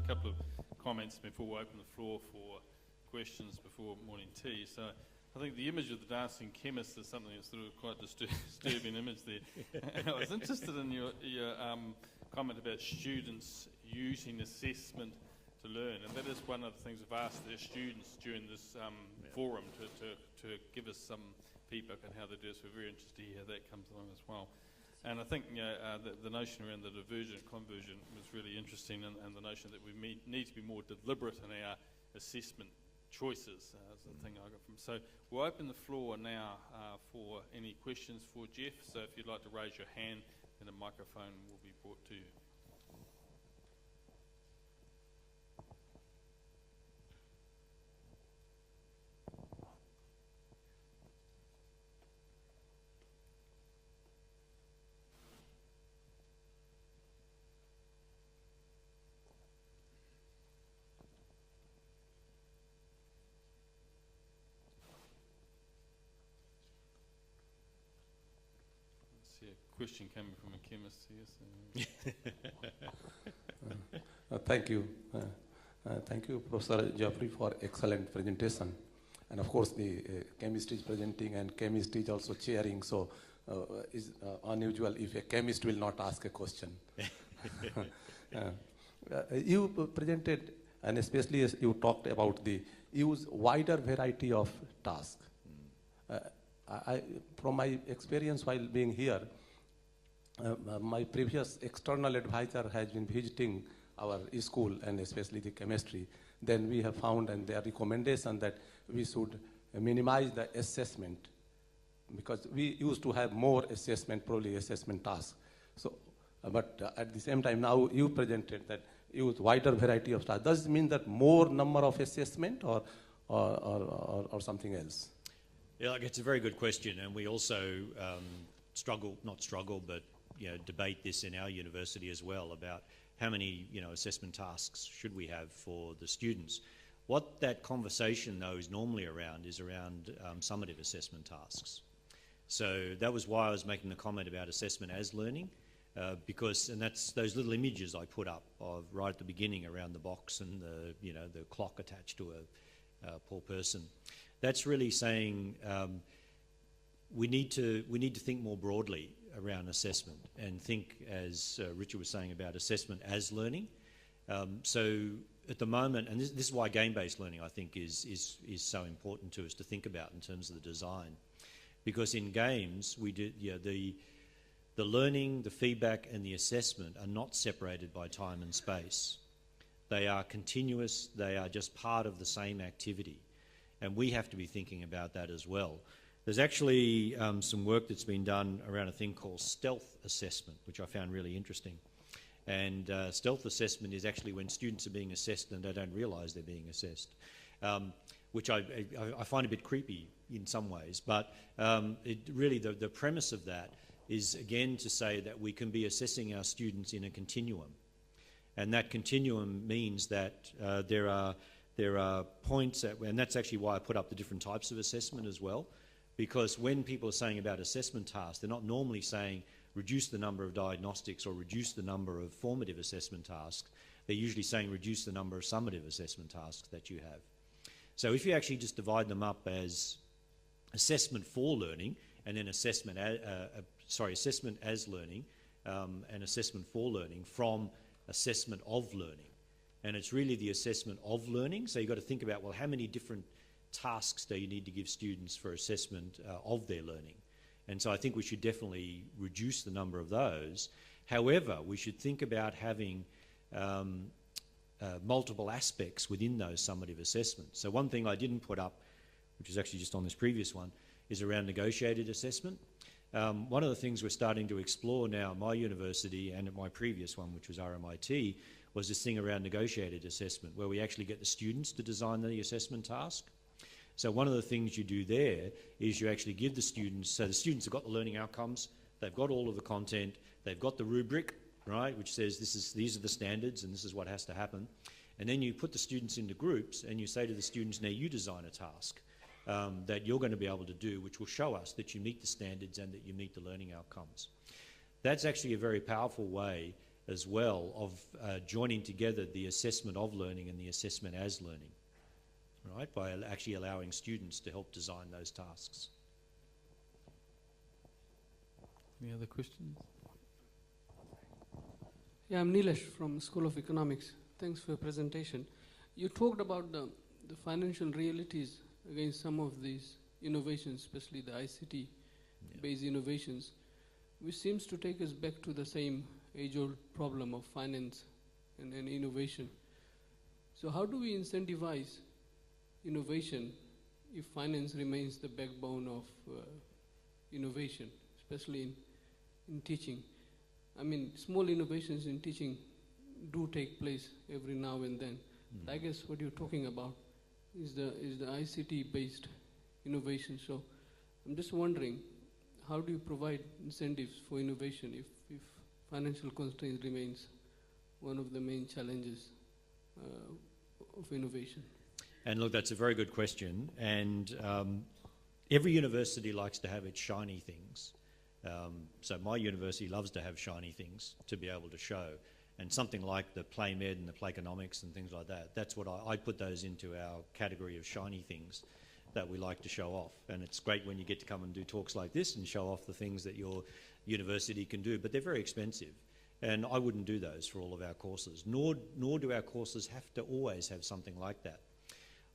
a couple of comments before we open the floor for questions before morning tea. So I think the image of the dancing chemist is something that's sort of quite disturbing image there. And I was interested in your comment about students using assessment to learn, and that is one of the things we've asked their students during this forum to give us some feedback on how they do. So we're very interested to hear how that comes along as well. And I think the notion around the divergent convergent was really interesting, and the notion that we need to be more deliberate in our assessment choices is the thing I got from. So we'll open the floor now for any questions for Jeff. So if you'd like to raise your hand, then a microphone will be brought to you. Question coming from a chemist here. So. Thank you. Thank you, Professor Geoffrey, for excellent presentation. And of course, the chemist is presenting and chemist is also chairing, so it's unusual if a chemist will not ask a question. You presented, and especially as you talked about the use wider variety of tasks. From my experience while being here, my previous external advisor has been visiting our school and especially the chemistry. Then we have found, and their recommendation, that we should minimize the assessment, because we used to have more assessment, probably assessment tasks. So, but at the same time now you presented that use wider variety of tasks. Does it mean that more number of assessment or something else? Yeah, like, it's a very good question, and we also but debate this in our university as well, about how many assessment tasks should we have for the students. What that conversation though is normally around is around summative assessment tasks. So that was why I was making the comment about assessment as learning, because that's those little images I put up of right at the beginning around the box and the clock attached to a poor person. That's really saying we need to think more broadly around assessment and think, as Richard was saying, about assessment as learning. So at the moment, and this is why game-based learning, I think, is so important to us to think about in terms of the design, because in games we do the learning, the feedback, and the assessment are not separated by time and space. They are continuous. They are just part of the same activity. And we have to be thinking about that as well. There's actually some work that's been done around a thing called stealth assessment, which I found really interesting. And stealth assessment is actually when students are being assessed and they don't realise they're being assessed, which I find a bit creepy in some ways. But the premise of that is, again, to say that we can be assessing our students in a continuum. And that continuum means that there are points and that's actually why I put up the different types of assessment as well, because when people are saying about assessment tasks, they're not normally saying reduce the number of diagnostics or reduce the number of formative assessment tasks. They're usually saying reduce the number of summative assessment tasks that you have. So if you actually just divide them up as assessment for learning and then assessment as learning and assessment for learning from assessment of learning. And it's really the assessment of learning. So you've got to think about, well, how many different tasks do you need to give students for assessment of their learning? And so I think we should definitely reduce the number of those. However, we should think about having multiple aspects within those summative assessments. So one thing I didn't put up, which is actually just on this previous one, is around negotiated assessment. One of the things we're starting to explore now at my university and at my previous one, which was RMIT, was this thing around negotiated assessment, where we actually get the students to design the assessment task. So one of the things you do there is you actually give the students, so the students have got the learning outcomes, they've got all of the content, they've got the rubric, right, which says these are the standards and this is what has to happen. And then you put the students into groups and you say to the students, now you design a task that you're going to be able to do, which will show us that you meet the standards and that you meet the learning outcomes. That's actually a very powerful way as well of joining together the assessment of learning and the assessment as learning, right, by actually allowing students to help design those tasks. Any other questions? Yeah, I'm Nilesh from School of Economics. Thanks for your presentation. You talked about the financial realities against some of these innovations, especially the ICT-based innovations, which seems to take us back to the same age-old problem of finance and innovation. So how do we incentivize innovation if finance remains the backbone of innovation, especially in teaching? I mean, small innovations in teaching do take place every now and then. But I guess what you're talking about is the ICT-based innovation. So I'm just wondering, how do you provide incentives for innovation if financial constraints remains one of the main challenges of innovation? And look, that's a very good question. And every university likes to have its shiny things. So my university loves to have shiny things to be able to show. And something like the Play Med and the Play Economics and things like that, that's what I put those into our category of shiny things that we like to show off. And it's great when you get to come and do talks like this and show off the things that your university can do, but they're very expensive. And I wouldn't do those for all of our courses, nor do our courses have to always have something like that.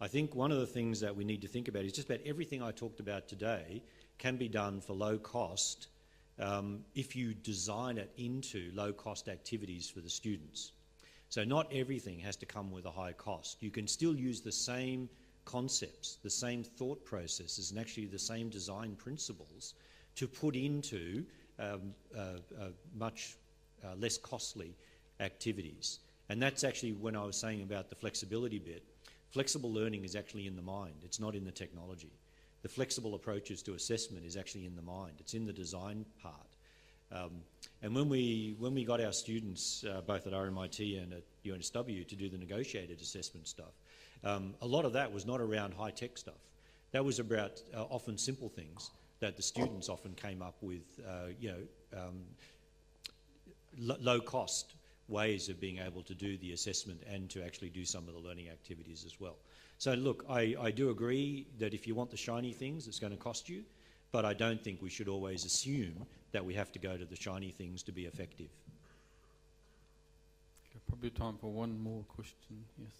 I think one of the things that we need to think about is just about everything I talked about today can be done for low cost if you design it into low-cost activities for the students. So not everything has to come with a high cost. You can still use the same concepts, the same thought processes, and actually the same design principles to put into much less costly activities. And that's actually when I was saying about the flexibility bit. Flexible learning is actually in the mind. It's not in the technology. The flexible approaches to assessment is actually in the mind. It's in the design part. And when we got our students, both at RMIT and at UNSW, to do the negotiated assessment stuff, a lot of that was not around high-tech stuff. That was about often simple things that the students often came up with, low-cost ways of being able to do the assessment and to actually do some of the learning activities as well. So look, I do agree that if you want the shiny things, it's going to cost you, but I don't think we should always assume that we have to go to the shiny things to be effective. Okay, probably time for one more question. Yes.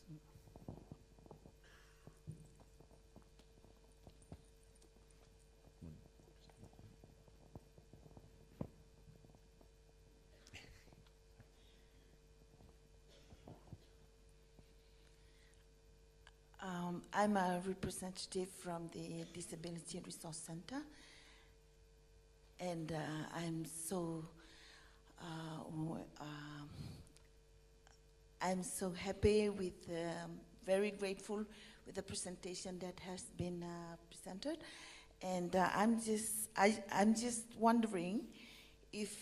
I'm a representative from the Disability Resource Center, and I'm so happy with, very grateful with the presentation that has been presented, and I'm just wondering if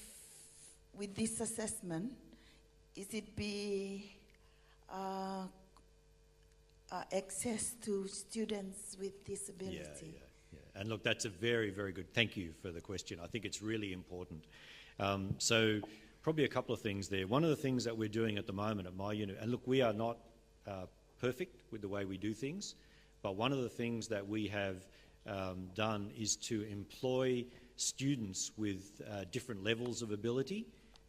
with this assessment, is it be access to students with disability? Yeah. And look, that's a very, very good, thank you for the question. I think it's really important. So probably a couple of things there. One of the things that we're doing at the moment at my unit, and look, we are not perfect with the way we do things, but one of the things that we have done is to employ students with different levels of ability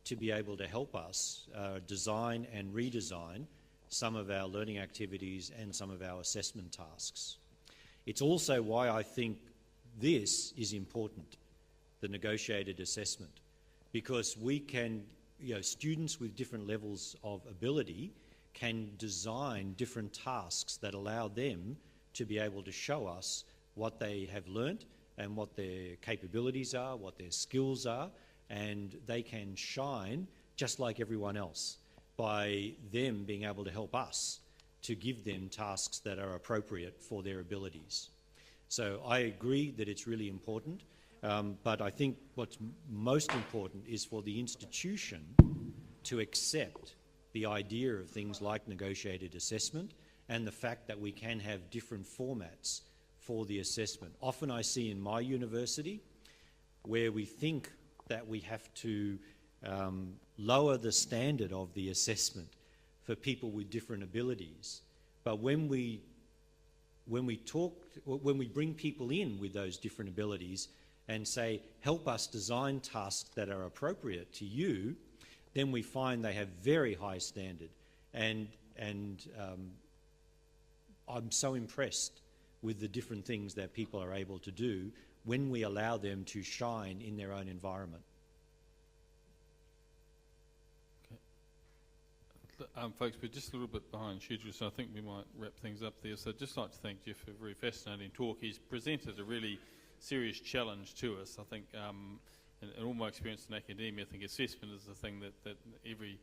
to be able to help us design and redesign some of our learning activities and some of our assessment tasks. It's also why I think this is important, the negotiated assessment, because we can, students with different levels of ability can design different tasks that allow them to be able to show us what they have learnt and what their capabilities are, what their skills are, and they can shine just like everyone else by them being able to help us to give them tasks that are appropriate for their abilities. So I agree that it's really important, but I think what's most important is for the institution to accept the idea of things like negotiated assessment and the fact that we can have different formats for the assessment. Often I see in my university where we think that we have to lower the standard of the assessment for people with different abilities. But when we bring people in with those different abilities and say, help us design tasks that are appropriate to you, then we find they have very high standard. And I'm so impressed with the different things that people are able to do when we allow them to shine in their own environment. Folks, we're just a little bit behind schedule, so I think we might wrap things up there. So I'd just like to thank Jeff for a very fascinating talk. He's presented a really serious challenge to us. I think, in all my experience in academia, I think assessment is the thing that every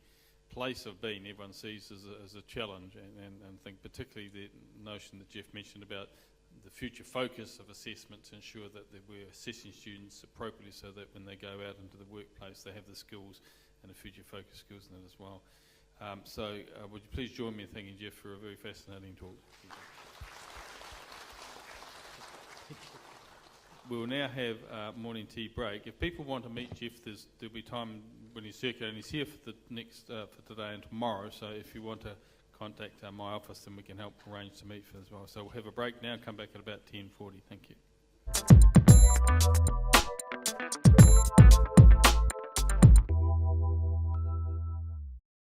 place I've been, everyone sees as a challenge, and I think particularly the notion that Jeff mentioned about the future focus of assessment to ensure that we're assessing students appropriately so that when they go out into the workplace they have the skills and the future focus skills in that as well. Would you please join me in thanking Jeff for a very fascinating talk. We will now have a morning tea break. If people want to meet Jeff, there'll be time when he's circulating. He's here for the next for today and tomorrow. So if you want to contact my office, then we can help arrange to meet for as well. So we'll have a break now. Come back at about 10:40. Thank you.